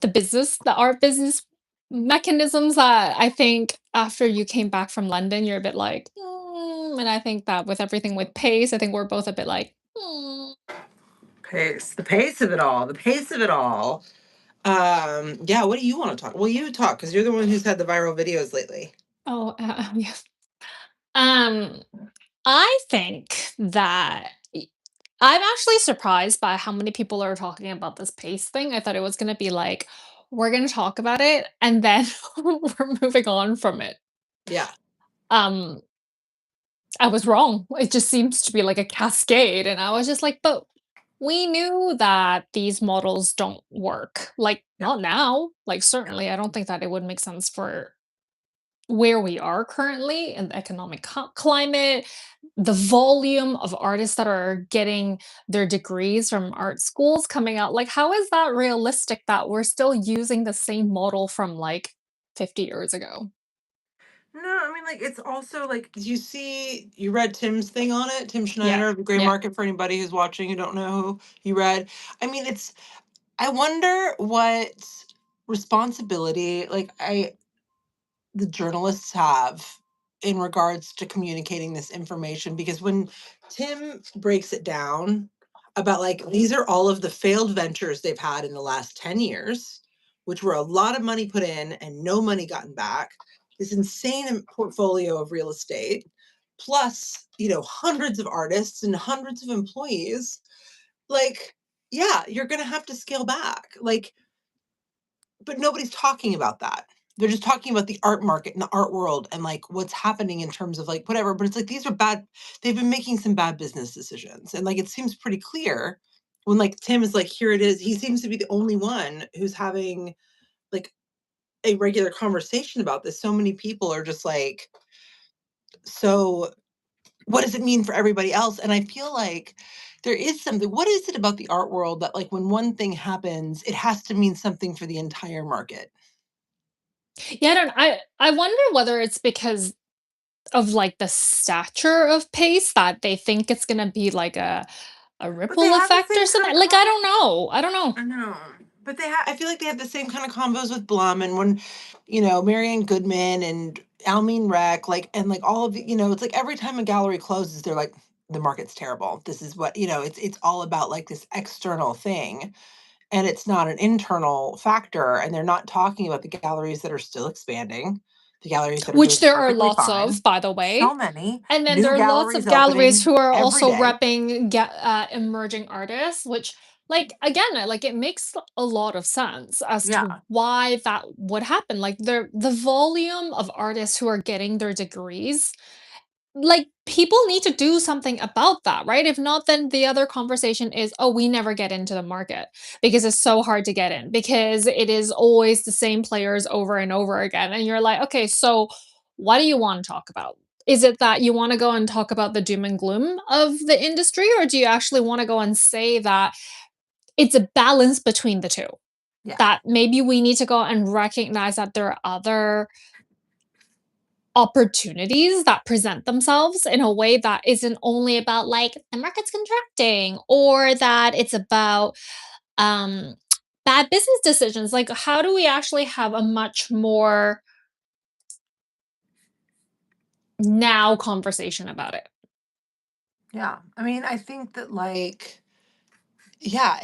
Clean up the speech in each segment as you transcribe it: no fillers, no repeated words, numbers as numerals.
the art business mechanisms that I think after you came back from London, you're a bit like, and I think that with everything with pace, I think we're both a bit like, mm. Pace, the pace of it all, the pace of it all. Yeah, what do you want to talk? Well, you talk because you're the one who's had the viral videos lately. Oh, yes. Um, I think that I'm actually surprised by how many people are talking about this pace thing. I thought it was going to be like, we're going to talk about it and then we're moving on from it. Yeah. Um, I was wrong. It just seems to be like a cascade. And I was just like, but we knew that these models don't work. Like, Yeah. not now. Like, Yeah. certainly, I don't think that it would make sense for where we are currently in the economic climate, the volume of artists that are getting their degrees from art schools coming out. Like, how is that realistic that we're still using the same model from like 50 years ago? No, I mean, like, it's also like you read Tim's thing on it, Tim Yeah. Schneider of the Gray Yeah. Market, for anybody who's watching who don't know who you read. I mean, I wonder what responsibility, the journalists have in regards to communicating this information, because when Tim breaks it down about, like, these are all of the failed ventures they've had in the last 10 years, which were a lot of money put in and no money gotten back, this insane portfolio of real estate, plus, hundreds of artists and hundreds of employees, like, yeah, you're going to have to scale back. Like, but nobody's talking about that. They're just talking about the art market and the art world and, like, what's happening in terms of, like, whatever. But it's like these are bad. They've been making some bad business decisions, and, like, it seems pretty clear when, like, Tim is like, here it is. He seems to be the only one who's having, like, a regular conversation about this. So many people are just like, so what does it mean for everybody else? And I feel like there is something. What is it about the art world that, like, when one thing happens, it has to mean something for the entire market? Yeah, I wonder whether it's because of like the stature of pace that they think it's gonna be like a But they ripple have the effect or same kind something. of Like I don't know. I don't know. I know. But I feel like they have the same kind of combos with Blum, and when, Marianne Goodman and Almeen Rec, like, and like all of it's like every time a gallery closes, they're like, the market's terrible. This is what, it's all about, like, this external thing. And it's not an internal factor. And they're not talking about the galleries that are still expanding, the galleries that are Which doing there are perfectly lots of, fine. by the way. So many And then new there are lots galleries of galleries opening who are every also day. repping emerging artists, which, like, again, like it makes a lot of sense as to Yeah. why that would happen. Like the volume of artists who are getting their degrees, like people need to do something about that, right? If not, then the other conversation is, oh, we never get into the market because it's so hard to get in because it is always the same players over and over again. And you're like, okay, so what do you want to talk about? Is it that you want to go and talk about the doom and gloom of the industry, or do you actually want to go and say that it's a balance between the two? Yeah. That maybe we need to go and recognize that there are other opportunities that present themselves in a way that isn't only about like the market's contracting or that it's about um bad business decisions. Like how do we actually have a much more now conversation about it? Yeah. I mean, I think that, like, yeah,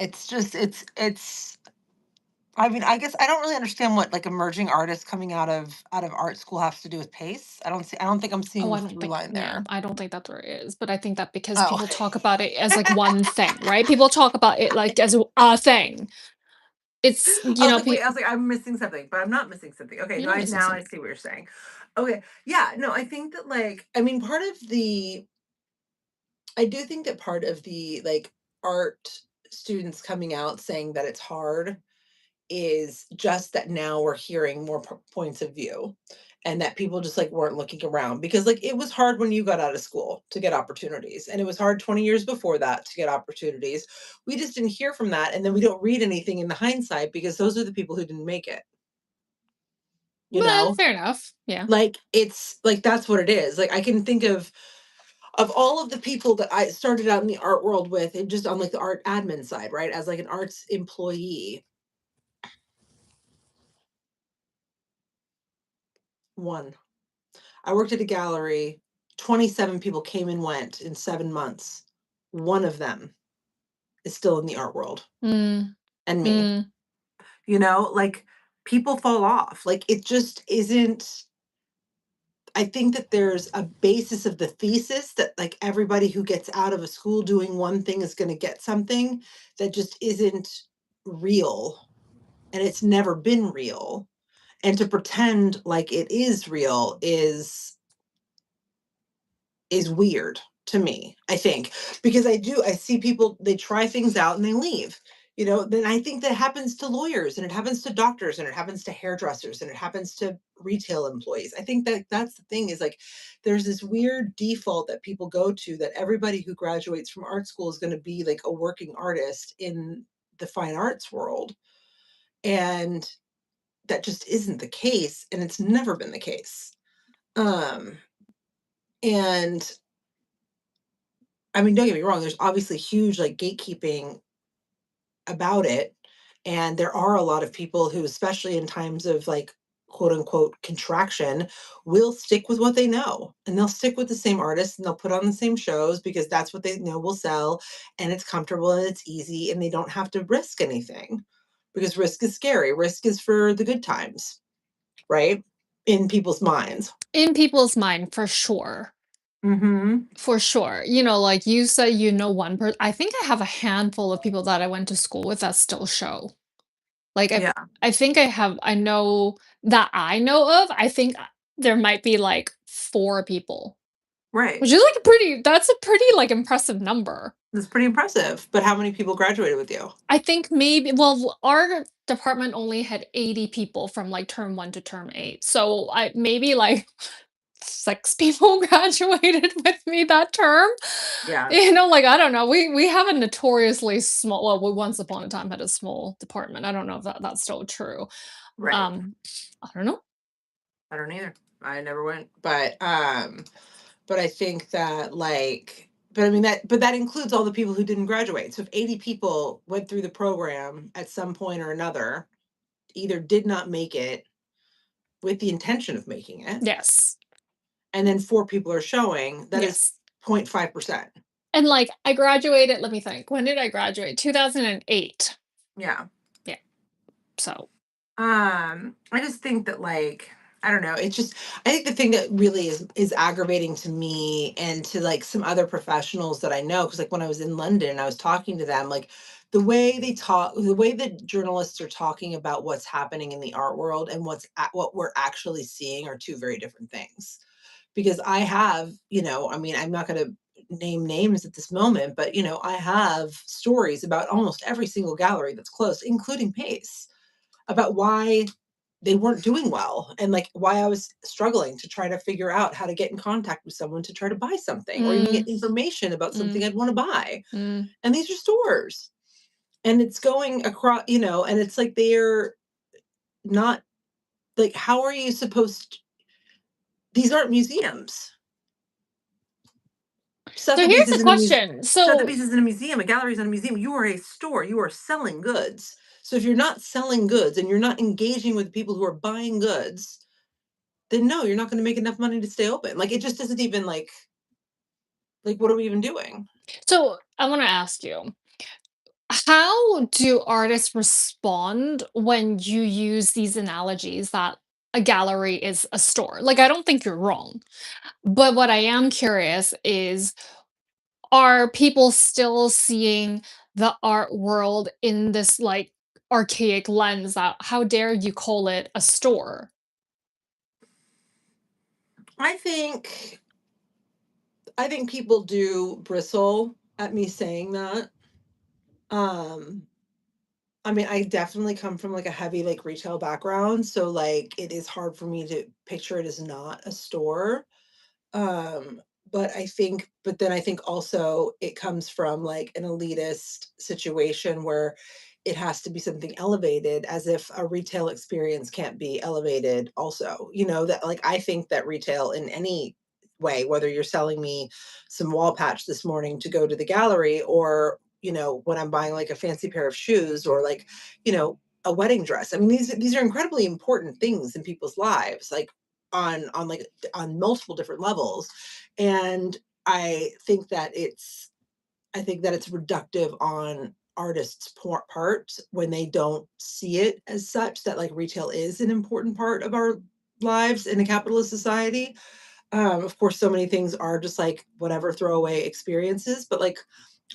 I mean, I guess I don't really understand what, like, emerging artists coming out of art school has to do with pace. I don't think I'm seeing Oh, the I don't through think, line yeah, there. I don't think that's where it is. But I think that because Oh. people talk about it as like one thing, right? People talk about it like as a thing. It's, I was like, wait, I was like, I'm missing something, but I'm not missing something. Okay, you're no, not I missing now I something. see what you're saying. Okay. Yeah, no, I think that, like, I mean, I do think that part of the, like, art students coming out saying that it's hard is just that now we're hearing more points of view, and that people just, like, weren't looking around, because, like, it was hard when you got out of school to get opportunities, and it was hard 20 years before that to get opportunities. We just didn't hear from that, and then we don't read anything in the hindsight because those are the people who didn't make it, you Well, know? fair enough. Yeah. Like, it's like that's what it is. Like, I can think of all of the people that I started out in the art world with, and just on, like, the art admin side, right? As, like, an arts employee, One. I worked at a gallery, 27 people came and went in 7 months. One of them is still in the art world, Mm, and me. mm. Like, people fall off. Like, it just isn't. I think that there's a basis of the thesis that, like, everybody who gets out of a school doing one thing is gonna get something that just isn't real, and it's never been real. And to pretend like it is real is weird to me, I think, because I see people, they try things out and they leave. Then I think that happens to lawyers, and it happens to doctors, and it happens to hairdressers, and it happens to retail employees. I think that that's the thing, is like there's this weird default that people go to, that everybody who graduates from art school is going to be like a working artist in the fine arts world. And that just isn't the case, and it's never been the case. Um and I mean, don't get me wrong, there's obviously huge, like, gatekeeping about it, and there are a lot of people who, especially in times of, like, quote, unquote, "contraction," will stick with what they know, and they'll stick with the same artists, and they'll put on the same shows because that's what they know will sell, and it's comfortable, and it's easy, and they don't have to risk anything, because risk is scary. Risk is for the good times, right? In people's minds. In people's mind, for sure. Mhm. For sure. Like you said, one person. I think I have a handful of people that I went to school with that still show. Like Yeah, I think I know that I know of. I think there might be like 4 people, right. which is like that's a pretty like impressive number. That's pretty impressive, but how many people graduated with you? I think maybe well, our department only had 80 people from like term 1 to term 8. So I maybe like 6 people graduated with me that term. Yeah, Like I don't know. We have a notoriously small, well, we once upon a time had a small department. I don't know if that's still true. right. Um I don't know. I don't either. I never went, but I think that, like, but I mean that includes all the people who didn't graduate. So if 80 people went through the program at some point or another, either did not make it with the intention of making it, Yes. and then 4 people are showing, that is Yes. 0.5%. And like I graduated, let me think. When did I graduate? 2008. Yeah. Yeah. So, I just think that, like, I don't know, it's just, I think the thing that really is aggravating to me and to, like, some other professionals that I know, because, like, when I was in London, I was talking to them, like, the way that journalists are talking about what's happening in the art world and what we're actually seeing are two very different things. Because I have, I mean, I'm not gonna name names at this moment, but, I have stories about almost every single gallery that's closed, including Pace, about why they weren't doing well, and, like, why I was struggling to try to figure out how to get in contact with someone to try to buy something or even get mm, information about something mm, I'd want to buy. mm. And these are stores. And it's going across, and it's like they're not, like, how are you supposed, these aren't museums. So Sotheby's here's the isn't a museum. question. So Sotheby's isn't a museum. A gallery isn't a museum. You are a store. You are selling goods. So if you're not selling goods and you're not engaging with people who are buying goods, then no, you're not going to make enough money to stay open. Like, it just isn't even like, what are we even doing? so I want to ask you, how do artists respond when you use these analogies that a gallery is a store? Like I don't think you're wrong. But what I am curious is, are people still seeing the art world in this like archaic lens that how dare you call it a store? I think I think people do bristle at me saying that. Um I mean, I definitely come from, like, a heavy, like, retail background, so, like, it is hard for me to picture it as not a store. Um, but then I think also it comes from, like, an elitist situation where it has to be something elevated, as if a retail experience can't be elevated also. That, like, I think that retail in any way, whether you're selling me some wall patch this morning to go to the gallery, or, when I'm buying, like, a fancy pair of shoes, or, like, a wedding dress. I mean, these are incredibly important things in people's lives. Like, like on multiple different levels. And I think that it's I think that it's reductive on artists' part when they don't see it as such, that like retail is an important part of our lives in a capitalist society. Of course, so many things are just like whatever throwaway experiences, but like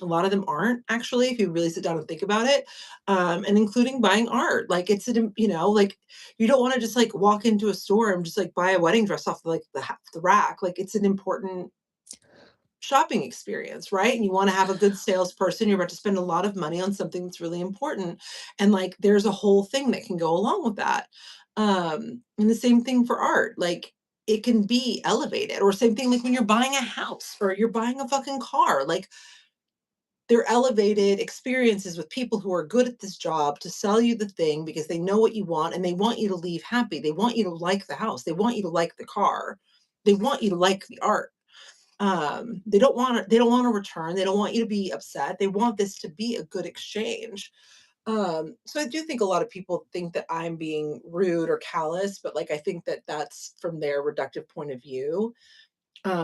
a lot of them aren't actually, if you really sit down and think about it. And including buying art. Like like you don't want to just like walk into a store and just like buy a wedding dress off like the rack. Like it's an important shopping experience, right? And you want to have a good salesperson. You're about to spend a lot of money on something that's really important. And like there's a whole thing that can go along with that. And the same thing for art. Like it can be elevated, or same thing like when you're buying a house or you're buying a fucking car. Like they're elevated experiences with people who are good at this job to sell you the thing because they know what you want and they want you to leave happy. They want you to like the house. They want you to like the car. They want you to like the art. They don't want to return. They don't want you to be upset. They want this to be a good exchange. So I do think a lot of people think that I'm being rude or callous, but like I think that that's from their reductive point of view,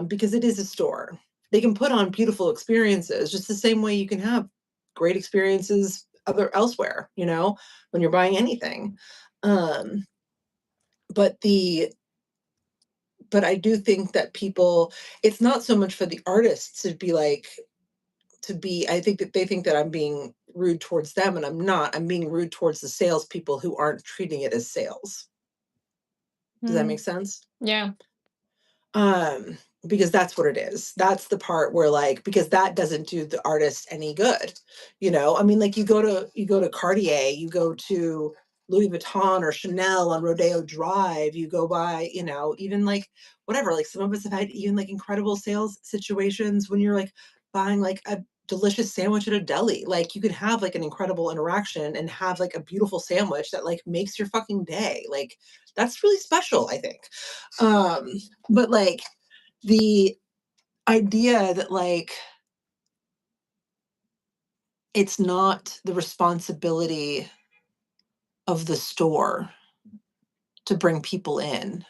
because it is a store. They can put on beautiful experiences just the same way you can have great experiences other elsewhere, when you're buying anything. Um, but the but I do think that people, it's not so much for the artists to be like, I think that they think that I'm being rude towards them, and I'm not. I'm being rude towards the salespeople who aren't treating it as sales. Does that make Mm, sense? yeah. Um, because that's what it is. That's the part where like, because that doesn't do the artist any good. I mean, like you go to Cartier, you go to Louis Vuitton or Chanel on Rodeo Drive, you go by, even like whatever, like some of us have had even like incredible sales situations when you're like buying like a delicious sandwich at a deli. Like you can have like an incredible interaction and have like a beautiful sandwich that like makes your fucking day. Like that's really special, I think. Um, but like the idea that like it's not the responsibility of the store to bring people in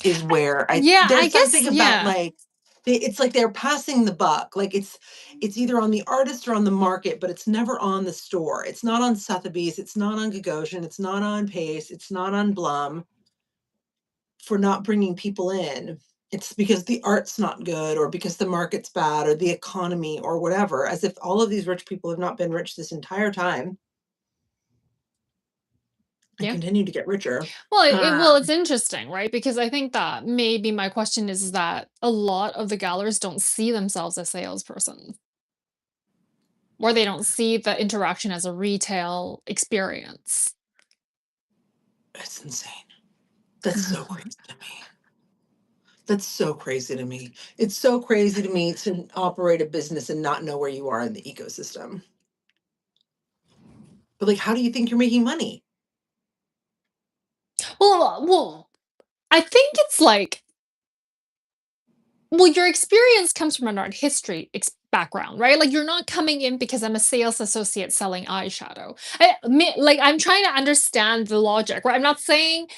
is where Yeah, I there's guess, something about yeah. like it's like they're passing the buck. Like it's either on the artist or on the market, but it's never on the store. It's not on Sotheby's, it's not on Gagosian, it's not on Pace, it's not on Blum for not bringing people in. It's because the art's not good or because the market's bad or the economy or whatever, as if all of these rich people have not been rich this entire time and Yeah. continue to get richer. Well, Uh, it's interesting, right? Because I think that maybe my question is that a lot of the gallers don't see themselves as salespersons, or they don't see the interaction as a retail experience. it's insane. That's so crazy to me. That's so crazy to me. It's so crazy to me to operate a business and not know where you are in the ecosystem. But like, how do you think you're making money? Well, I think it's like, well, your experience comes from an art history background, right? Like you're not coming in because I'm a sales associate selling eyeshadow. Like I'm trying to understand the logic, right? I'm not saying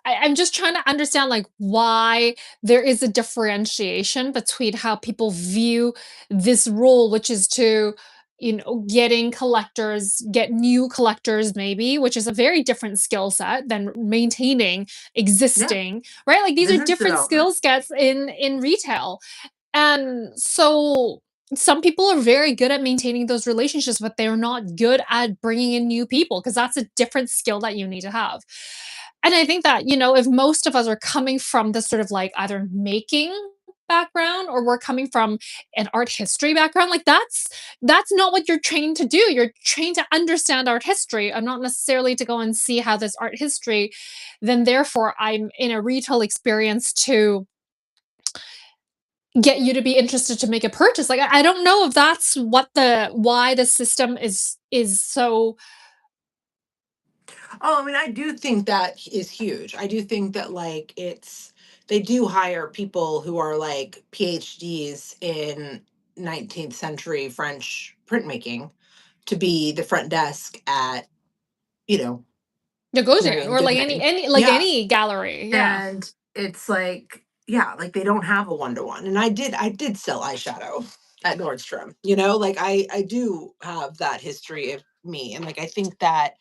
I'm just trying to understand like why there is a differentiation between how people view this role, which is to, get new collectors, maybe, which is a very different skill set than maintaining Yeah, existing, right? Like these are business different development. skill sets in retail. And so some people are very good at maintaining those relationships, but they're not good at bringing in new people because that's a different skill that you need to have. And I think that, if most of us are coming from this sort of like either making background or we're coming from an art history background, like that's not what you're trained to do. You're trained to understand art history and not necessarily to go and see how this art history, then therefore I'm in a retail experience to get you to be interested to make a purchase. Like I don't know if that's why the system is so. Oh, I mean, I do think that is huge. I do think that like they do hire people who are like PhDs in 19th century French printmaking to be the front desk at, you know, Negotiate Marion or like Goodman. Yeah. any gallery, yeah. And it's like, yeah, like they don't have a one-to-one. And I did sell eyeshadow at Nordstrom, like I do have that history of me. And like I do think that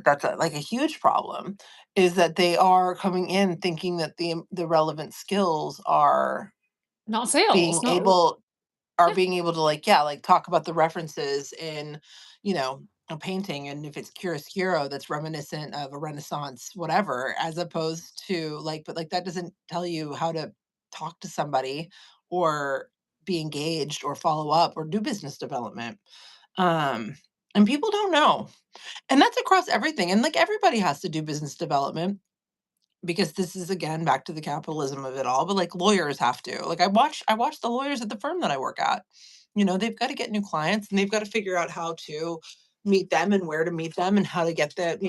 that's like a huge problem, is that they are coming in thinking that the relevant skills Not sales, being no. able Yeah, being able to, like, yeah, like talk about the references in, a painting, and if it's chiaroscuro that's reminiscent of a Renaissance whatever, as opposed to like, but like that doesn't tell you how to talk to somebody, or be engaged, or follow up, or do business development. Um and people don't know. And that's across everything. And like everybody has to do business development, because this is again back to the capitalism of it all, but like lawyers have to. Like I watch the lawyers at the firm that I work at. They've got to get new clients, and they've got to figure out how to meet them, and where to meet them, and how to get that,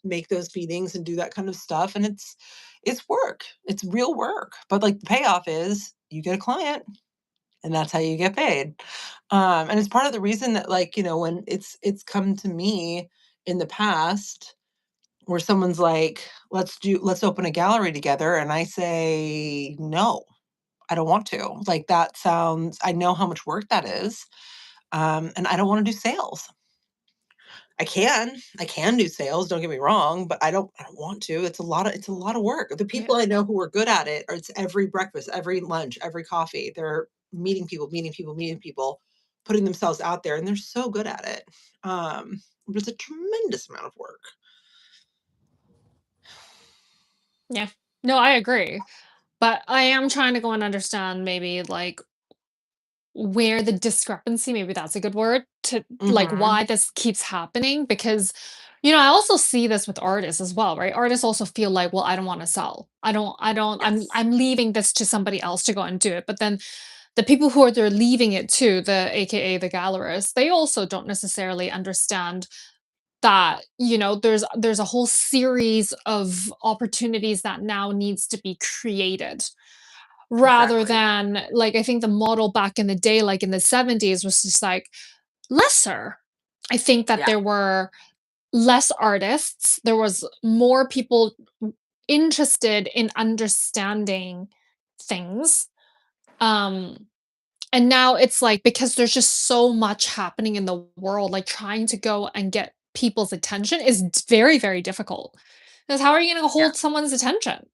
make those meetings and do that kind of stuff. And it's work. It's real work. But like the payoff is you get a client, and that's how you get paid. And it's part of the reason that, like, when it's come to me in the past, where someone's like, let's open a gallery together, and I say, no, I don't want to. Like, that sounds, I know how much work that is. And I don't want to do sales. I can do sales, don't get me wrong, but I don't want to. It's a lot of work. The yeah. people I know who are good at it, or it's every breakfast, every lunch, every coffee, they're meeting people, meeting people, meeting people, putting themselves out there, and they're so good at it. But it's a tremendous amount of work. Yeah. No, I agree. But I am trying to go and understand maybe like where the discrepancy, maybe that's a good word, to like Hmm. why this keeps happening because I also see this with artists as well, right? Artists also feel like, well, I don't want to sell. Yes. I'm leaving this to somebody else to go and do it. But then the people who are they're leaving it to, the AKA the gallerists, they also don't necessarily understand that, there's a whole series of opportunities that now needs to be created. Rather Exactly. than, like, I think the model back in the day, like in the '70s, was just like lesser. I think that Yeah. there were less artists, there was more people interested in understanding things. Um, and now it's like because there's just so much happening in the world, like trying to go and get people's attention is very, very difficult. Because how are you gonna Yeah. hold someone's attention?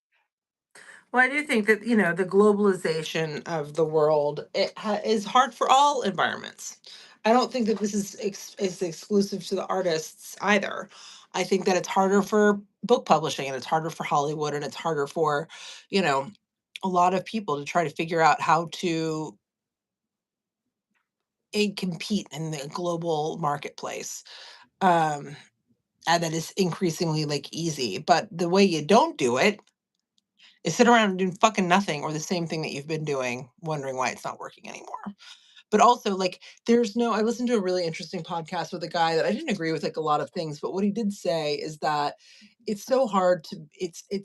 Well, I do think that, the globalization of the world, is hard for all environments. I don't think that this is exclusive to the artists either. I think that it's harder for book publishing, and it's harder for Hollywood, and it's harder for, you know, a lot of people to try to figure out how to compete in the global marketplace. Um, and that is increasingly like easy. But the way you don't do it is sit around and do fucking nothing, or the same thing that you've been doing, wondering why it's not working anymore. But also, like, I listened to a really interesting podcast with a guy that I didn't agree with, like, a lot of things, but what he did say is that it's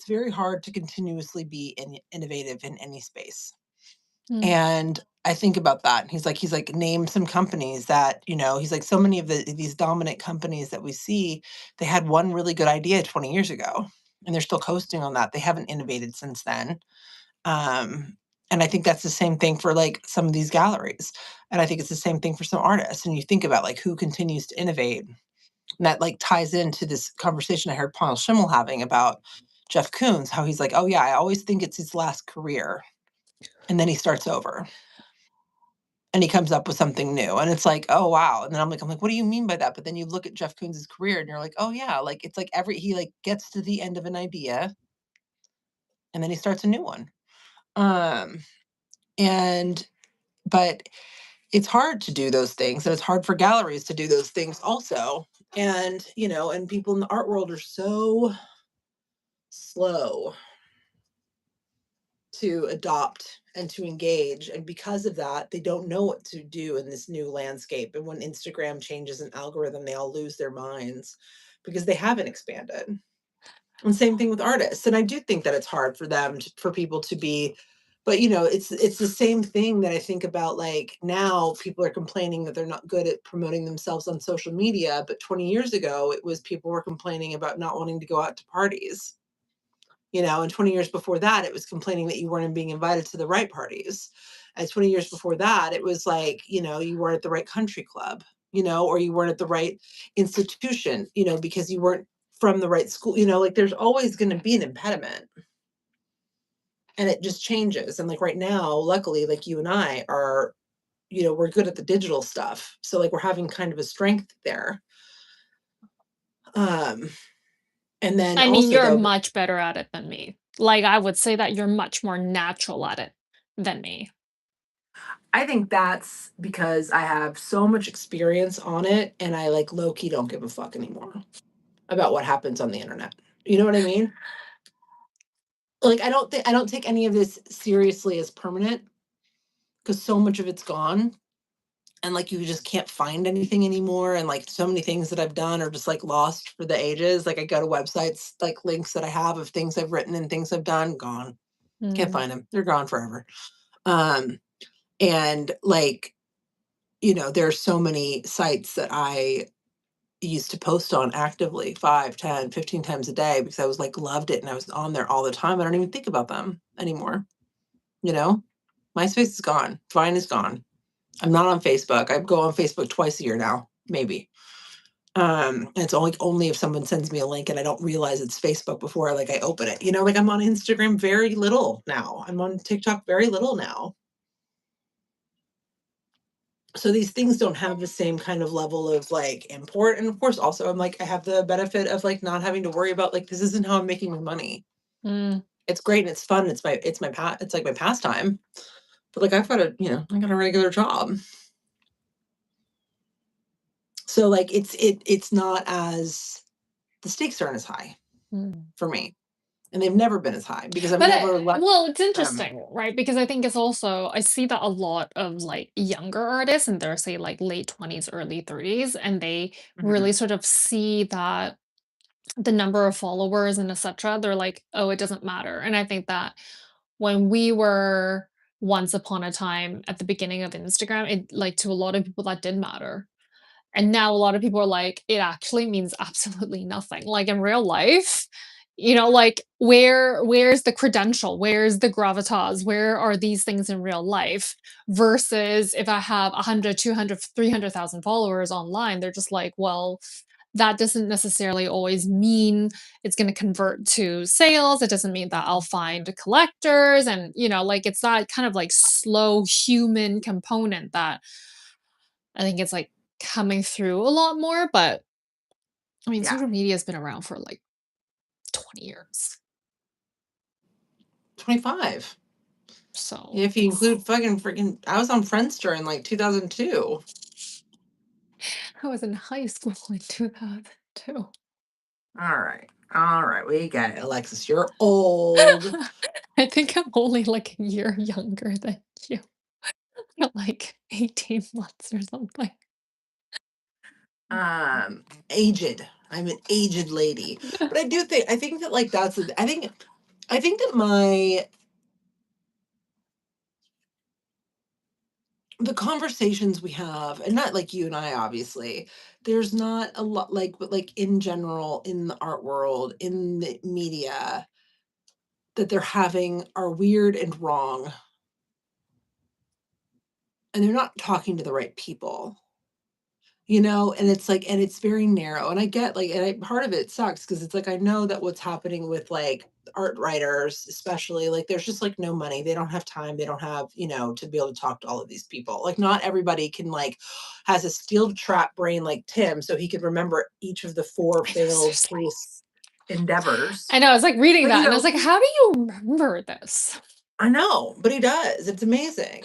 very hard to continuously be innovative in any space. Mm, And I think about that. And he's like, name some companies that, he's like, so many of these dominant companies that we see, they had one really good idea 20 years ago, and they're still coasting on that. They haven't innovated since then. Um, and I think that's the same thing for like some of these galleries. And I think it's the same thing for some artists. And you think about like who continues to innovate. And that like ties into this conversation I heard Paul Schimmel having about Jeff Koons, how he's like, oh yeah, I always think it's his last career. And then he starts over, and he comes up with something new. And it's like, oh wow. And then I'm like, what do you mean by that? But then you look at Jeff Koons' career, and you're like, oh yeah, like it's like he like gets to the end of an idea, and then he starts a new one. Um and but it's hard to do those things, and it's hard for galleries to do those things also. And and people in the art world are so slow to adopt and to engage, and because of that they don't know what to do in this new landscape. And when Instagram changes an algorithm, they all lose their minds because they haven't expanded. And same thing with artists. And I do think that it's hard for people to be But, it's the same thing that I think about, like, now people are complaining that they're not good at promoting themselves on social media, but 20 years ago, it was people were complaining about not wanting to go out to parties, and 20 years before that, it was complaining that you weren't being invited to the right parties. And 20 years before that, it was like, you weren't at the right country club, or you weren't at the right institution, because you weren't from the right school, like there's always going to be an impediment and it just changes. And like right now, luckily, like you and I are, we're good at the digital stuff. So like we're having kind of a strength there. Um, and then I mean, also you're though, much better at it than me. Like, I would say that you're much more natural at it than me. I think that's because I have so much experience on it and I like low key don't give a fuck anymore about what happens on the internet. You know what I mean? Like I don't take any of this seriously as permanent because so much of it's gone and like you just can't find anything anymore and like so many things that I've done are just like lost for the ages. Like I go to websites, like links that I have of things I've written and things I've done, gone. Can't Mm, find them. They're gone forever. Um and like there's so many sites that I used to post on actively 5, 10, 15 times a day because I was like loved it and I was on there all the time. I don't even think about them anymore. You know? MySpace is gone. Vine is gone. I'm not on Facebook. I go on Facebook twice a year now, maybe. And it's only if someone sends me a link and I don't realize it's Facebook before like I open it. Like I'm on Instagram very little now. I'm on TikTok very little now. So these things don't have the same kind of level of like import. And of course, also I'm like I have the benefit of like not having to worry about like this isn't how I'm making my money. mm, It's great and it's fun. It's like my pastime. But like I've got I got a regular job. So like it's not as the stakes aren't as high mm. for me. And they've never been as high because I've But never let well, it's them. interesting, right? Because I think it's also I see that a lot of like younger artists and they're say like late 20s, early 30s, and they Mhm. really sort of see that the number of followers and etc. They're like, oh, it doesn't matter. And I think that when we were once upon a time at the beginning of Instagram, it like to a lot of people that did matter. And now a lot of people are like, it actually means absolutely nothing. Like in real life, like where's the credential? Where's the gravitas? Where are these things in real life? Versus if I have 100, 200, 300,000 followers online, they're just like, well, that doesn't necessarily always mean it's going to convert to sales. It doesn't mean that I'll find collectors. And, like it's that kind of like slow human component that I think it's like coming through a lot more. But I mean, Yeah. social media has been around for like 20 years. 25. So If you it's, include fucking freaking I was on Friendster in like 2002. I was in high school in 2002. All right. All right. We got it. Alexis, you're old. I think I'm only like a year younger than you. Like 18 months or something. Aged. I'm an aged lady. But I think that like I think that the conversations we have, and not like you and I obviously, there's not a lot like but like in general in the art world, in the media that they're having are weird and wrong. And they're not talking to the right people. And it's like and it's very narrow, and I get, like and I part of it sucks because it's like, I know that what's happening with, like, art writers, especially, like, there's just, like, no money, they don't have time, they don't have, to be able to talk to all of these people, like, not everybody can, like has a steel trap brain like Tim, so he could remember each of the 4 I know, failed seriously. case endeavors, I know, I was like reading but, that and I was like, how do you remember this? I know, but he does. It's amazing.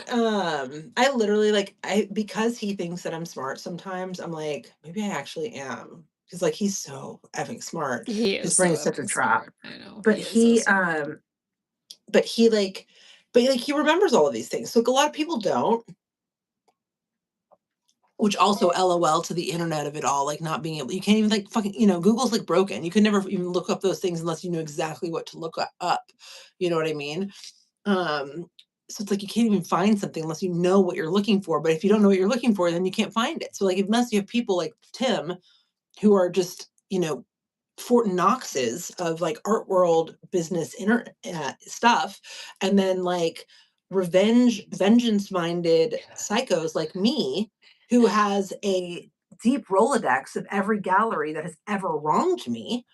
I literally like I because he thinks that I'm smart sometimes, I'm like, maybe I actually am. Because like he's so effing smart. He His is brain so is such a effing trap. smart. I know. But He is so he smart. but he like he remembers all of these things. So like, a lot of people don't, which also LOL to the internet of it all, like not being able you can't even like fucking, Google's like broken. You could never even look up those things unless you knew exactly what to look up. You know what I mean? Um So it's like you can't even find something unless you know what you're looking for. But if you don't know what you're looking for, then you can't find it. So like unless you have people like Tim who are just, Fort Knoxes of like art world business internet stuff, and then like vengeance minded psychos like me, who has a deep Rolodex of every gallery that has ever wronged me.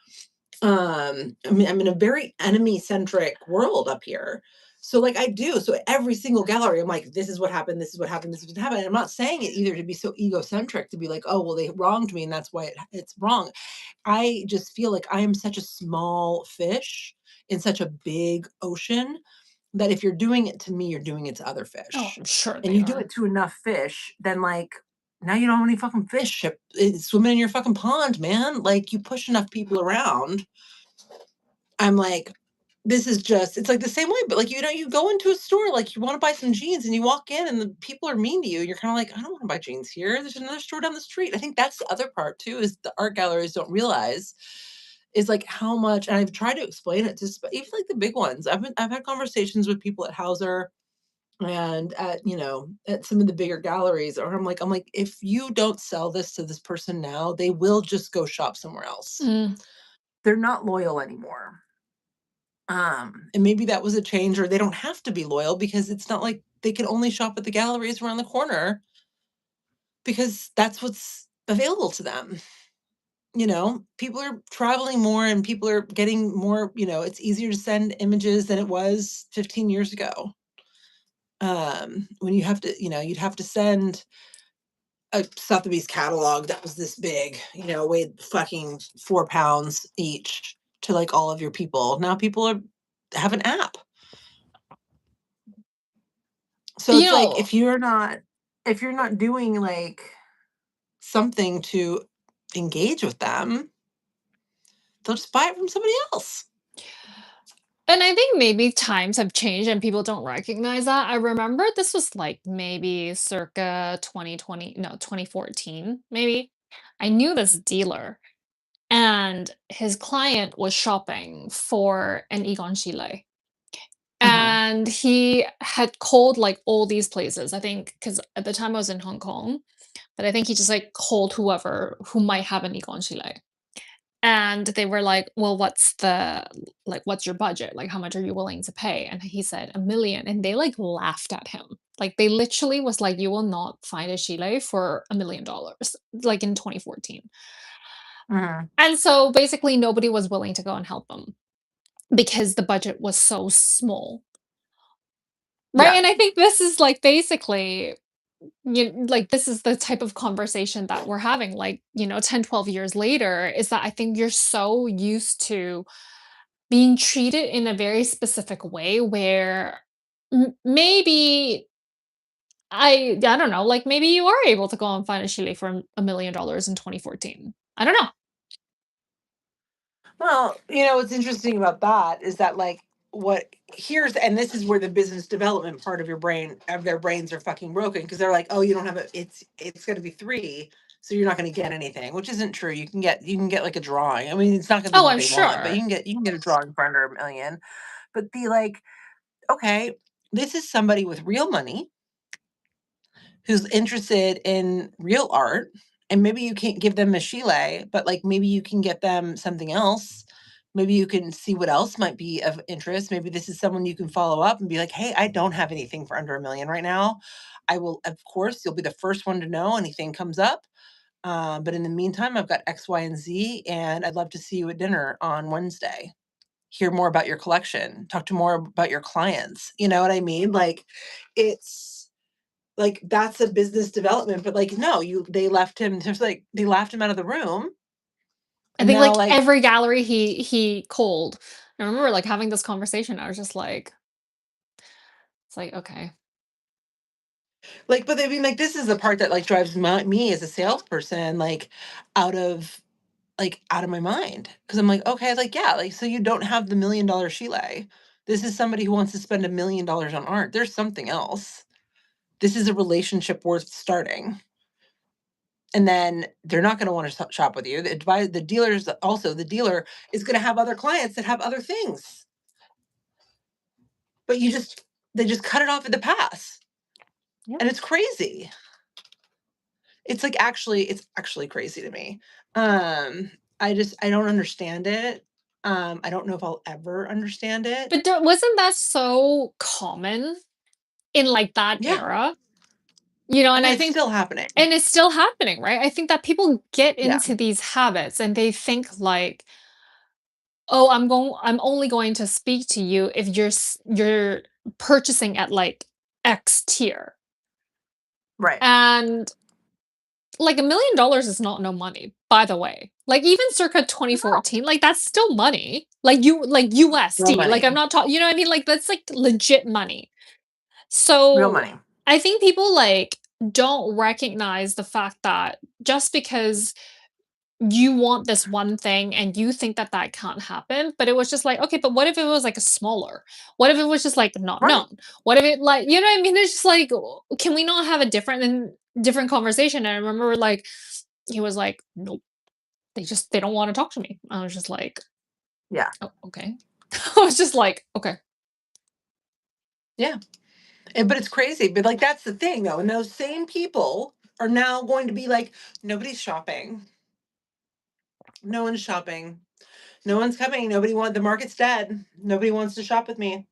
I mean, I'm in a very enemy centric world up here. So like I do. So every single gallery, I'm like, this is what happened, this is what happened, this is what happened. And I'm not saying it either to be so egocentric to be like, oh, well, they wronged me and that's why it's wrong. I just feel like I am such a small fish in such a big ocean that if you're doing it to me, you're doing it to other Oh, fish. I'm sure And they you do are. it to enough fish, then like now you don't have any fucking fish swimming in your fucking pond, man. Like you push enough people around. I'm like, this is just, it's like the same way, but like, you go into a store, like you want to buy some jeans and you walk in and the people are mean to you. You're kind of like, I don't want to buy jeans here. There's another store down the street. I think that's the other part too, is the art galleries don't realize is like how much, and I've tried to explain it to even like the big ones. I've had conversations with people at Hauser and at some of the bigger galleries, or I'm like, if you don't sell this to this person now, they will just go shop somewhere else. Mm. They're not loyal anymore. And maybe that was a change, or they don't have to be loyal because it's not like they can only shop at the galleries around the corner because that's what's available to them. People are traveling more and people are getting more, it's easier to send images than it was 15 years ago. When you'd have to send a Sotheby's catalog that was this big, weighed fucking 4 pounds each to like all of your people. Now people have an app. So You it's like know, if you're not doing like something to engage with them, they'll just buy it from somebody else. and I think maybe times have changed and people don't recognize that. I remember this was like maybe circa 2020, no, 2014, maybe. I knew this dealer and his client was shopping for an Egon Schiele. Mhm. And he had called like all these places. I think because at the time I was in Hong Kong, but I think he just like called whoever who might have an Egon Schiele. And they were like, "Well, what's your budget? Like, how much are you willing to pay?" And he said, "1,000,000." And they like laughed at him. Like they literally was like, "You will not find a Chile for $1,000,000," like in 2014. Mhm. And so basically nobody was willing to go and help them because the budget was so small. Right? Yeah. And I think this is like basically like this is the type of conversation that we're having like, 10, 12 years later is that I think you're so used to being treated in a very specific way where maybe I don't know, like maybe you are able to go and find a Chile for $1,000,000 in 2014. I don't know. Well, what's interesting about that is that like what here's and this is where the business development part of their brains are fucking broken because they're like, oh, you don't have it's going to be three, so you're not going to get anything, which isn't true. You can get like a drawing. I mean, it's not going to be Oh, what I'm they want, but sure. you can get a drawing for under 1 million. But the like, okay, this is somebody with real money who's interested in real art, and maybe you can't give them a Chile, but like maybe you can get them something else. Maybe you can see what else might be of interest. Maybe this is someone you can follow up and be like, hey, I don't have anything for under 1 million right now. I will, of course, you'll be the first one to know anything comes up. But in the meantime, I've got X, Y, and Z, and I'd love to see you at dinner on Wednesday. Hear more about your collection, talk to more about your clients. You know what I mean? Like, it's like, that's a business development, but, like, no, they left him just, like, they laughed him out of the room, I and think now, like like every gallery he called. I remember like having this conversation. I was just like, it's like, okay. but I mean, like, this is the part that, like, drives me as a salesperson, like, out of out of my mind because 'cause I'm like, "Okay," like, yeah, like, so you don't have the $1,000,000 Chile. This is somebody who wants to spend $1,000,000 on art. There's something else. This is a relationship worth starting. And then they're not gonna wanna shop with you. The dealer is gonna have other clients that have other things. But you just They just cut it off at the pass, Yep. and it's crazy. It's actually crazy to me. I don't understand it. I don't know if I'll ever understand it. But wasn't that so common in, like, that Yeah, era? You know, and and I it's think still happening. and it's still happening, right? I think that people get Yeah, into these habits and they think like, I'm only going to speak to you if you're purchasing at, like, X tier." right. And, like, $1,000,000 is not no money, by the way. Like, even circa No, 2014, like, that's still money. Like, real USD, like, I'm money, not talking. You know what I mean? Like, that's, like, legit money. real So, money. I think people, like, don't recognize the fact that just because you want this one thing and you think that that can't happen, but it was just like, okay, but what if it was like a smaller? What if it was just like not Right. known? What if it like, you know what I mean? It's just like, can we not have a different conversation? And I remember like he was like, nope, they don't want to talk to me. I was just like, Yeah, oh, okay. I was just like, okay. yeah. But it's crazy. But like that's the thing though, and those same people are now going to be like, nobody's shopping. No one's shopping. No one's coming. The market's dead. Nobody wants to shop with me.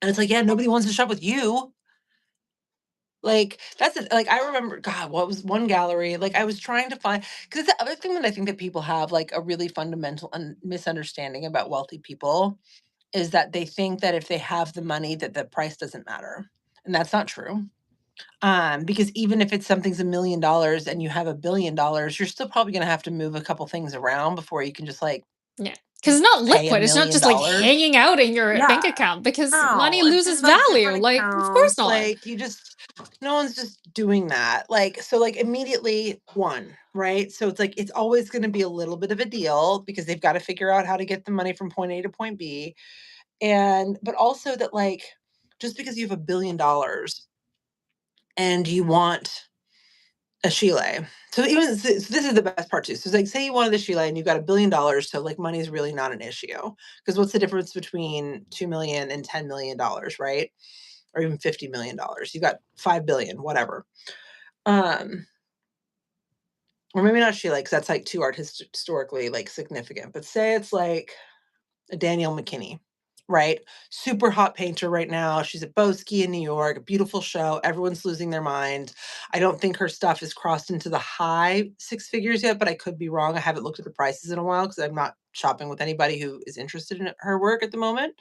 And it's like, yeah, nobody wants to shop with you. Like that's it. Like I remember, God, what was one gallery? Like I was trying to find because the other thing that I think that people have like a really fundamental misunderstanding about wealthy people is that they think that if they have the money that the price doesn't matter. And that's not true. Because even if it's something's $1,000,000 and you have $1,000,000,000, you're still probably gonna have to move a couple things around before you can just like Yeah. Because it's not pay a liquid. It's not million just like dollars. hanging out in your Yeah. bank account because money No, it's loses in those value. different Like, of course accounts. not. Like you just no one's just doing that. Like so like immediately one, right? So it's like it's always going to be a little bit of a deal because they've got to figure out how to get the money from point A to point B. And but also that like just because you have $1,000,000,000 and you want a Chile. So even so this is the best part too. So it's like say you wanted the Chile and you got $1,000,000,000, so like money is really not an issue. Because what's the difference between 2,000,000 and $10,000,000, right? Or even $50,000,000. You got 5,000,000,000, whatever. Um, or maybe not Chile, because that's like too historically like significant. But say it's like a Danielle McKinney, right? Super hot painter right now. She's at Boski in New York, a beautiful show. Everyone's losing their mind. I don't think her stuff is crossed into the high six figures yet, but I could be wrong. I haven't looked at the prices in a while because I'm not shopping with anybody who is interested in her work at the moment.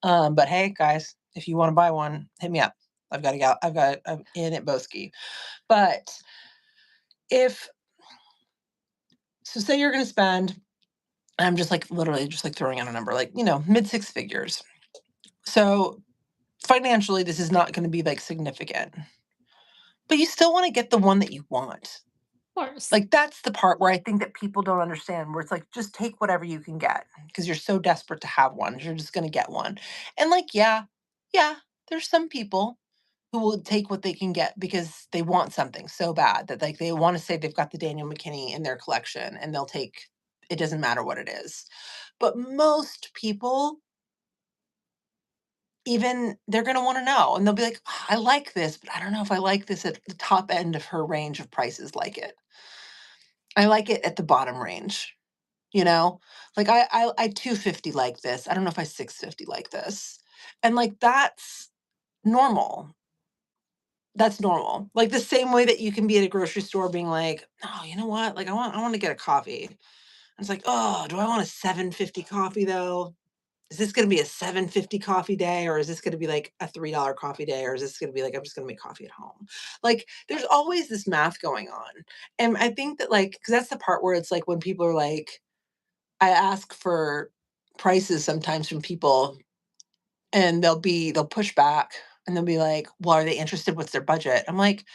But hey, guys, if you want to buy one, hit me up. I'm in at Boski. But if so, say you're going to spend, I'm just like literally just like throwing out a number, like, mid six figures. So financially, this is not gonna be, like, significant, but you still wanna get the one that you want. Of course. Like, that's the part where I think that people don't understand, where it's like, just take whatever you can get because 'cause you're so desperate to have one, you're just gonna get one. And, like, yeah, there's some people who will take what they can get because they want something so bad that, like, they wanna say they've got the Daniel McKinney in their collection, and they'll take it doesn't matter what it is. But most people even they're gonna wanna know, and they'll be like, "Ah, I like this, but I don't know if I like this at the top end of her range of prices like it. I like it at the bottom range," you know? Like, I 250 like this. I don't know if I 650 like this. And, like, that's normal. That's normal. Like, the same way that you can be at a grocery store being like, "Oh, you know what? Like, I wanna get a coffee." And it's like, "Oh, do I want a 7.50 coffee, though? Is this gonna be a 7.50 coffee day, or is this gonna be like a $3 coffee day, or is this gonna be like I'm just gonna make coffee at home?" Like, there's always this math going on. And I think that like, because that's the part where it's like when people are like, I ask for prices sometimes from people and they'll push back and they'll be like, well, are they interested? What's their budget? I'm like,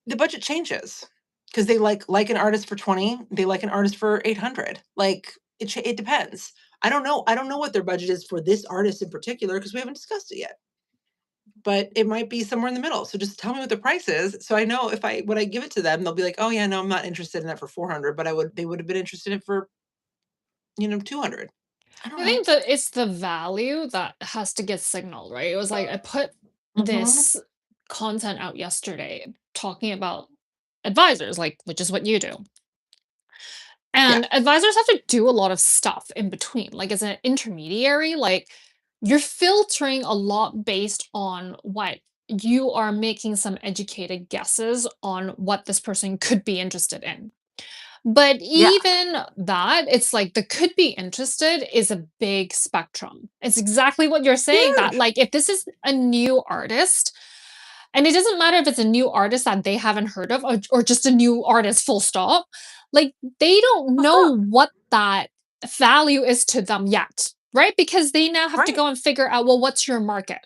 the budget changes because they like an artist for 20, they like an artist for 800. Like it depends. I don't know what their budget is for this artist in particular because we haven't discussed it yet. But it might be somewhere in the middle. So just tell me what the price is so I know if I when I give it to them, they'll be like, "Oh yeah, no, I'm not interested in that for 400, but they would have been interested in it for, 200." I don't I know. think that it's the value that has to get signaled, right? It was like I put Mhm. this content out yesterday talking about advisors, like which is what you do. Yeah. And advisors have to do a lot of stuff in between. Like as an intermediary, like you're filtering a lot based on what you are making some educated guesses on what this person could be interested in. But Yeah. even that, it's like the could be interested is a big spectrum. It's exactly what you're saying that Huge. like if this is a new artist, and it doesn't matter if it's a new artist that they haven't heard of or just a new artist full stop, like they don't Uh-huh. know what that value is to them yet, right? Because they now have to Right. go and figure out, well, what's your market?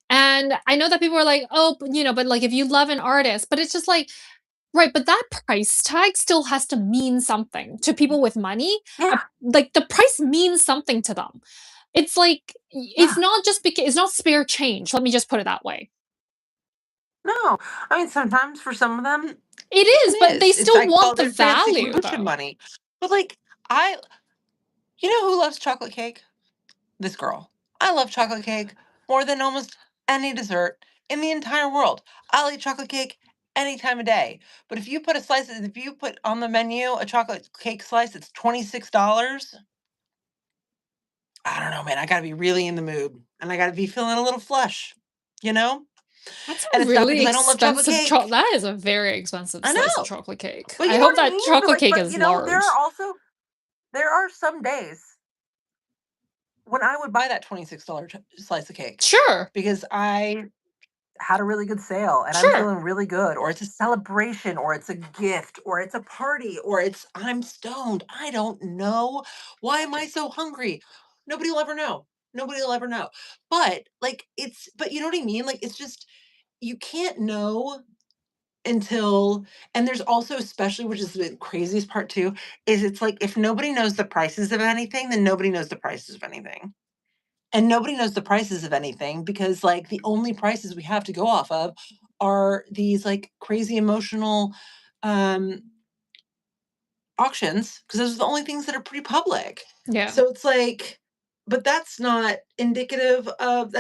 And I know that people are like, oh, but like if you love an artist, but it's just like, right, but that price tag still has to mean something to people with money. Yeah. Like the price means something to them. It's like it's Yeah. not just because it's not spare change. Let me just put it that way. No. I mean, sometimes for some of them, It it is, but they is. It's still I call want it the their fancy value promotion though. money. But like I you know who loves chocolate cake? This girl. I love chocolate cake more than almost any dessert in the entire world. I'll eat chocolate cake any time of day. But if you put on the menu a chocolate cake slice, it's $26. I don't know, man. I gotta be really in the mood and I gotta be feeling a little flush, you know? That's And a it's not really because I don't love chocolate expensive cake. that is a very expensive I slice of know. chocolate cake. But I you know hope what I that mean? chocolate cake is There are large. also there are some days when I would buy that $26 slice of cake Sure. because I had a really good sale and I'm Sure. feeling really good, or it's a celebration, or it's a gift, or it's a party, or it's I'm stoned. I don't know. Why am I so hungry? Nobody will ever know. Nobody will ever know. But you know what I mean? Like, it's just, you can't know until, and there's also, especially, which is the craziest part too, is it's like if nobody knows the prices of anything, then nobody knows the prices of anything. And nobody knows the prices of anything because, like, the only prices we have to go off of are these, like, crazy emotional, um, auctions, because those are the only things that are pretty public. Yeah. So it's like, but that's not indicative of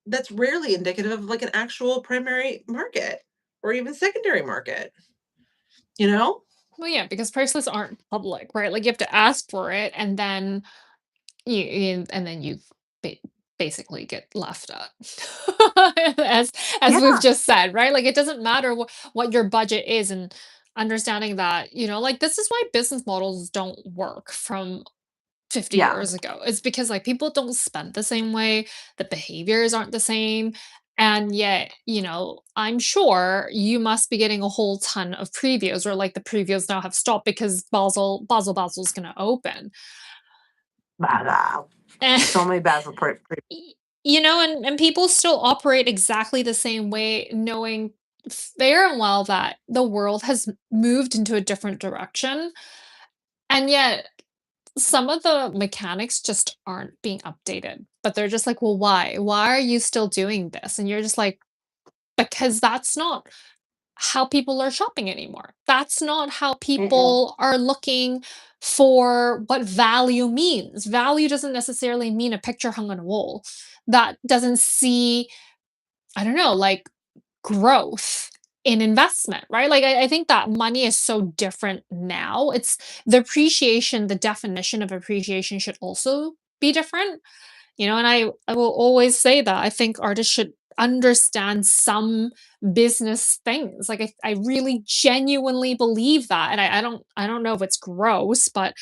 that's rarely indicative of, like, an actual primary market or even secondary market, you know? Well, yeah, because prices aren't public, right? Like you have to ask for it, and then you ba- basically get laughed at, as we've Yeah, just said, right? Like it doesn't matter what your budget is, and understanding that like this is why business models don't work from 50 yeah, years ago. It's because like people don't spend the same way, the behaviors aren't the same. And yet, I'm sure you must be getting a whole ton of previews, or like the previews now have stopped because Basel's going to open. wow. And So many y- and people still operate exactly the same way, knowing fair and well that the world has moved into a different direction. And yet some of the mechanics just aren't being updated, but they're just like, "Well, why? Why are you still doing this?" And you're just like, "Because that's not how people are shopping anymore. That's not how Mm-mm. people are looking for what value means. Value doesn't necessarily mean a picture hung on a wall. That doesn't see, I don't know, like growth in investment, right? Like I think that money is so different now. It's the appreciation, the definition of appreciation should also be different. And I will always say that I think artists should understand some business things. Like I really genuinely believe that. And I don't know if it's gross, but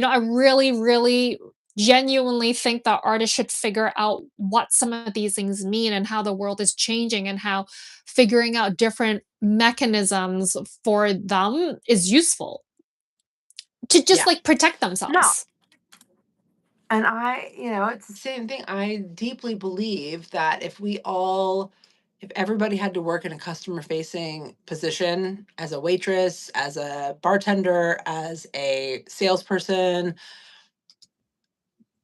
I really, really genuinely think that artists should figure out what some of these things mean and how the world is changing, and how figuring out different mechanisms for them is useful to just Yeah. like protect No. themselves. And it's the same thing. I deeply believe that if everybody had to work in a customer facing position as a waitress, as a bartender, as a salesperson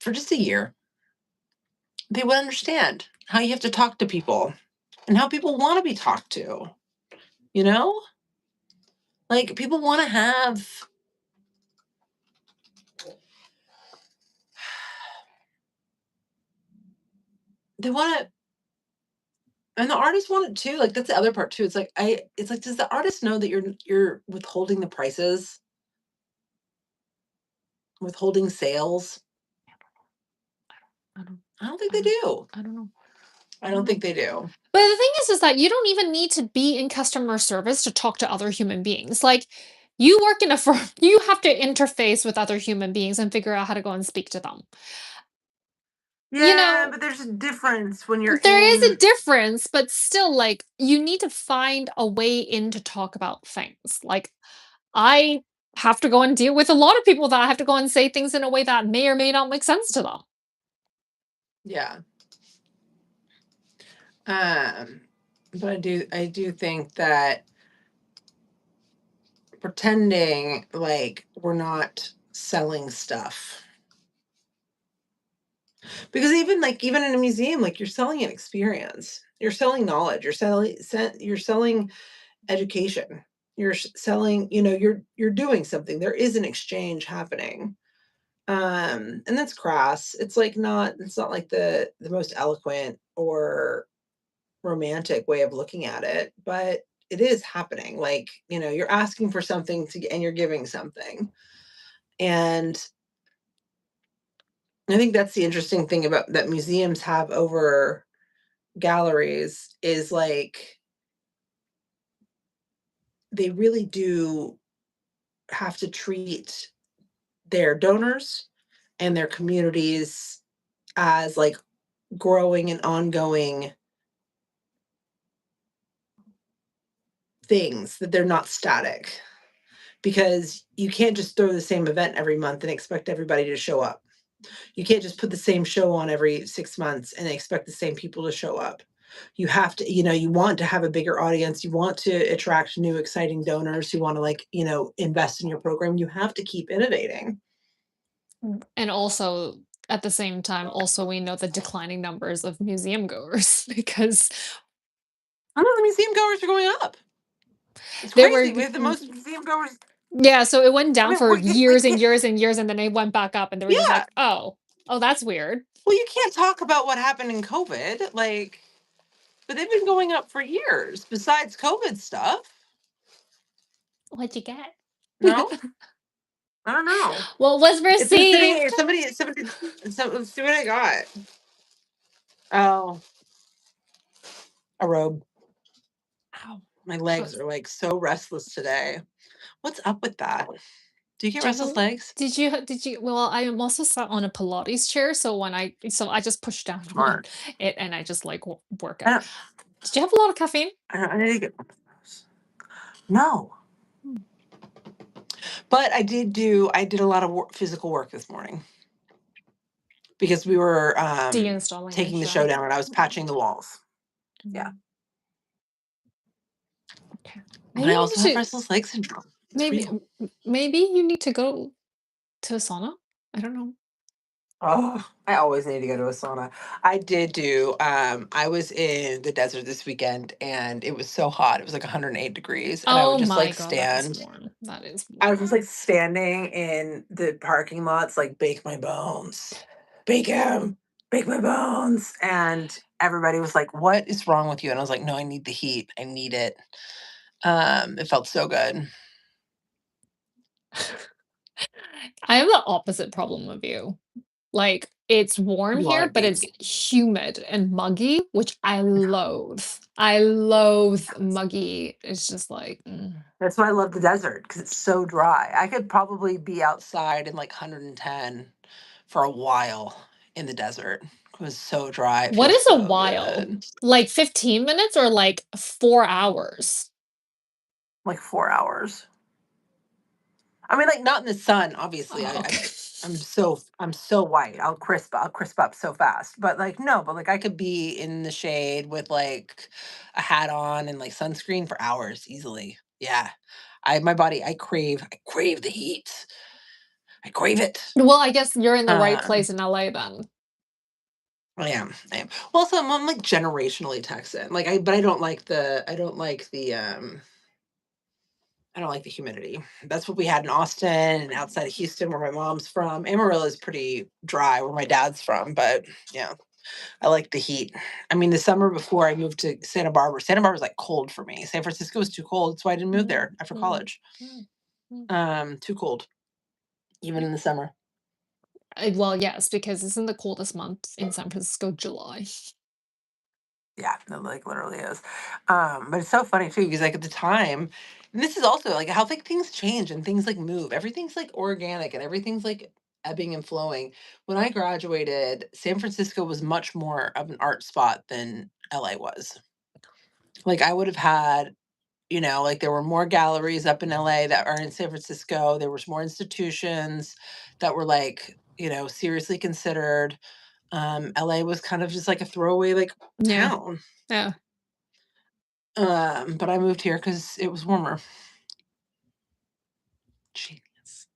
for just a year, they would understand how you have to talk to people and how people want to be talked to, you know? Like, people want to have they want it, and the artists want it too. Like that's the other part too. It's like, does the artist know that you're withholding the prices, withholding sales? I don't I don't think I they don't do. I don't know. I don't think they do. But the thing is that you don't even need to be in customer service to talk to other human beings. Like, you work in a firm, you have to interface with other human beings and figure out how to go and speak to them. You Yeah, know, but there's a difference when you're there is a in. difference, but still, like, you need to find a way in to talk about things. Like, I have to go and deal with a lot of people that I have to go and say things in a way that may or may not make sense to them. Yeah. Um, but I do think that pretending like we're not selling stuff, because even in a museum, like, you're selling an experience, you're selling knowledge, you're selling education, selling, you're doing something, there is an exchange happening. And that's crass. It's not like the most eloquent or romantic way of looking at it, but it is happening. Like, you're asking for something and you're giving something. And I think that's the interesting thing about that museums have over galleries is, like, they really do have to treat their donors and their communities as, like, growing and ongoing things, that they're not static, because you can't just throw the same event every month and expect everybody to show up. You can't just put the same show on every 6 months and expect the same people to show up. You have to, you want to have a bigger audience, you want to attract new exciting donors who wanna, like, invest in your program. You have to keep innovating. And also, at the same time, also we know the declining numbers of museum goers because I know the museum goers are going up. It's they were crazy. We have the most museum goers. yeah, so it went I down mean, for we years and can't. years and years, and then it went back up, and they were just Yeah. like, oh, that's weird. Well, you can't talk about what happened in COVID, like, but they've been going up for years besides COVID stuff. What'd you get? No? I don't know. What was It's been sitting received? here. Let's see what I got. Oh, a robe. Ow. My Uh, legs are, like, so restless today. What's up with that? Do you get Do you have restless a legs? did you well, I am also sat on a Pilates chair, so I just push down on Smart. it and I just like work I out. don't, Did you have a lot of caffeine? I need to get. No, Hmm. but I did a lot of physical work this morning because we were Deinstalling the taking the show show. down and I was patching the walls. Yeah. Mm, okay. But Maybe I you also need have to restless leg syndrome. It's maybe real. maybe you need to go to a sauna. I don't know. Oh, I always need to go to a sauna. I was in the desert this weekend and it was so hot. It was like 108 degrees and I would Oh just my like god, that is stand. warm. That is I was just warm. like standing in the parking lots, like, bake my bones, bake him, bake my bones. And everybody was like, "What is wrong with you?" And I was like, "No, I need the heat. I need it." It felt so good. I have the opposite problem with you. Like, it's warm You are here, a but it's baby. humid and muggy, which I loathe. I loathe muggy. It's just like, That's why I love the desert because it's so dry. I could probably be outside in like 110 for a while in the desert. It was so dry. It what feels is a so while? good. Like 15 minutes or like 4 hours? Like 4 hours. I mean, like, not in the sun, obviously. Oh, okay. I'm so white. I'll crisp up so fast. But, like, no, but, like, I could be in the shade with, like, a hat on and, like, sunscreen for hours easily. Yeah. I crave the heat. I crave it. Well, I guess you're in the right Um, place in LA then. I am. Well, also, I'm like generationally Texan. Like, but I don't like the humidity. That's what we had in Austin and outside of Houston, where my mom's from. Amarillo is pretty dry, where my dad's from, but yeah. I like the heat. I mean, the summer before I moved to Santa Barbara's like cold for me. San Francisco was too cold. That's why I didn't move Mm, there after mm, college. mm, mm. Too cold, even in the summer. Well, yes, because it's in the coldest month in San Francisco, July. Yeah, no, like literally is. But it's so funny too, because like at the time, and this is also like how like things change and things like move. Everything's like organic and everything's like ebbing and flowing. When I graduated, San Francisco was much more of an art spot than LA was. Like I would have had, like there were more galleries up in LA that are in San Francisco. There was more institutions that were like, seriously considered. LA was kind of just like a throwaway like Yeah, town. yeah. But I moved here because it was warmer. Genius.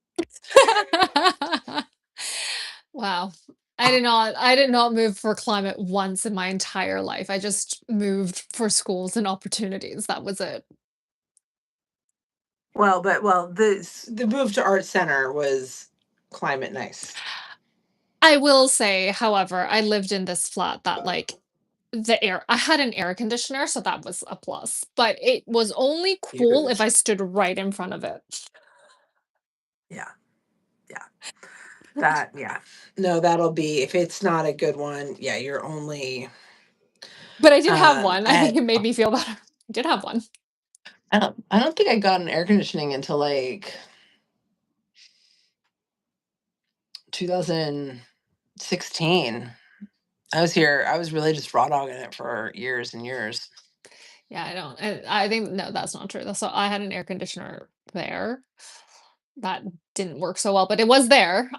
Wow. I did not move for climate once in my entire life. I just moved for schools and opportunities. That was it. The move to Art Center was climate nice. I will say, however, I lived in this flat that like I had an air conditioner, so that was a plus. But it was only cool if Huge. I stood right in front of it. Yeah, yeah. Yeah. No, that'll be if it's not a good one, yeah, you're only But I did have one. I think at it made me feel better. I did have one. I don't think I got an air conditioning until like 2016. I was really just raw dogging it for years and years. Yeah, I don't. I think no, that's not true. So I had an air conditioner there that didn't work so well, but it was there.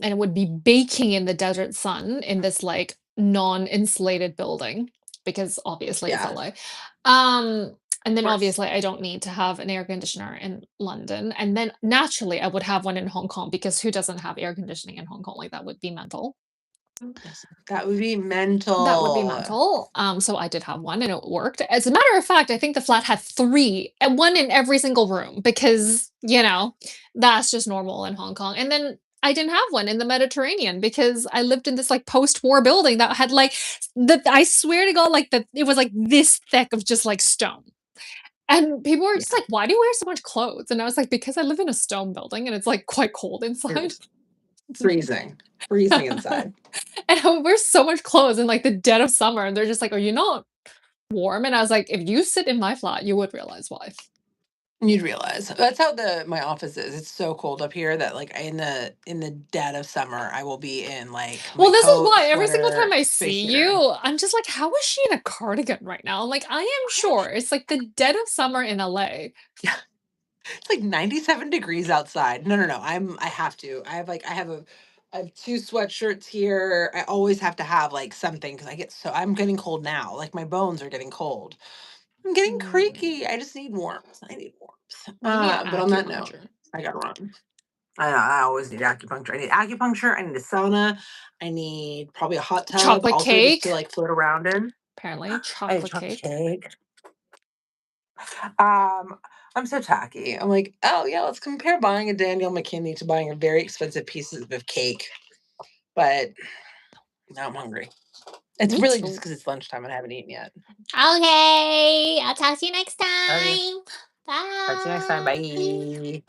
And it would be baking in the desert sun in this like non-insulated building because obviously it's Yeah, of LA. Um, and then course. obviously I don't need to have an air conditioner in London. And then naturally I would have one in Hong Kong because who doesn't have air conditioning in Hong Kong? Like that would be mental. That would be That would be mental. mental. So I did have one and it worked. As a matter of fact, I think the flat had three, and one in every single room because, that's just normal in Hong Kong. And then I didn't have one in the Mediterranean because I lived in this like post-war building that had like I swear to God, like it was like this thick of just like stone. And people were just Yeah, like, why do you wear so much clothes? And I was like, because I live in a stone building and it's like quite cold it inside. was freezing, freezing inside. And I would wear so much clothes in like the dead of summer, and they're just like, "Are you not warm?" And I was like, "If you sit in my flat, you would realize why." You'd realize that's how the my office is. It's so cold up here that like in the dead of summer, I will be in like Well, my this is coat, why every single time sweater, I space see heater. you, I'm just like, "How is she in a cardigan right now?" I'm like, I am sure it's like the dead of summer in LA. Yeah, it's like 97 degrees outside. No, no, no. I have to. I have two sweatshirts here. I always have to have like something because I'm getting cold now. Like my bones are getting cold. I'm getting Mm, creaky. I just need warmth. I need warmth. you need But on that note, acupuncture. I gotta run. I always need acupuncture. I need acupuncture. I need a sauna. I need probably a hot tub, Chocolate also just to cake, like float around in. apparently, I need chocolate chocolate cake. cake. Um, I'm so tacky. I'm like, oh yeah, let's compare buying a Danielle McKinney to buying a very expensive pieces of cake. But now I'm hungry. It's Me really just too. because it's lunchtime and I haven't eaten yet. Okay, I'll talk to you next Okay. time. Talk to you next time. Bye. Bye.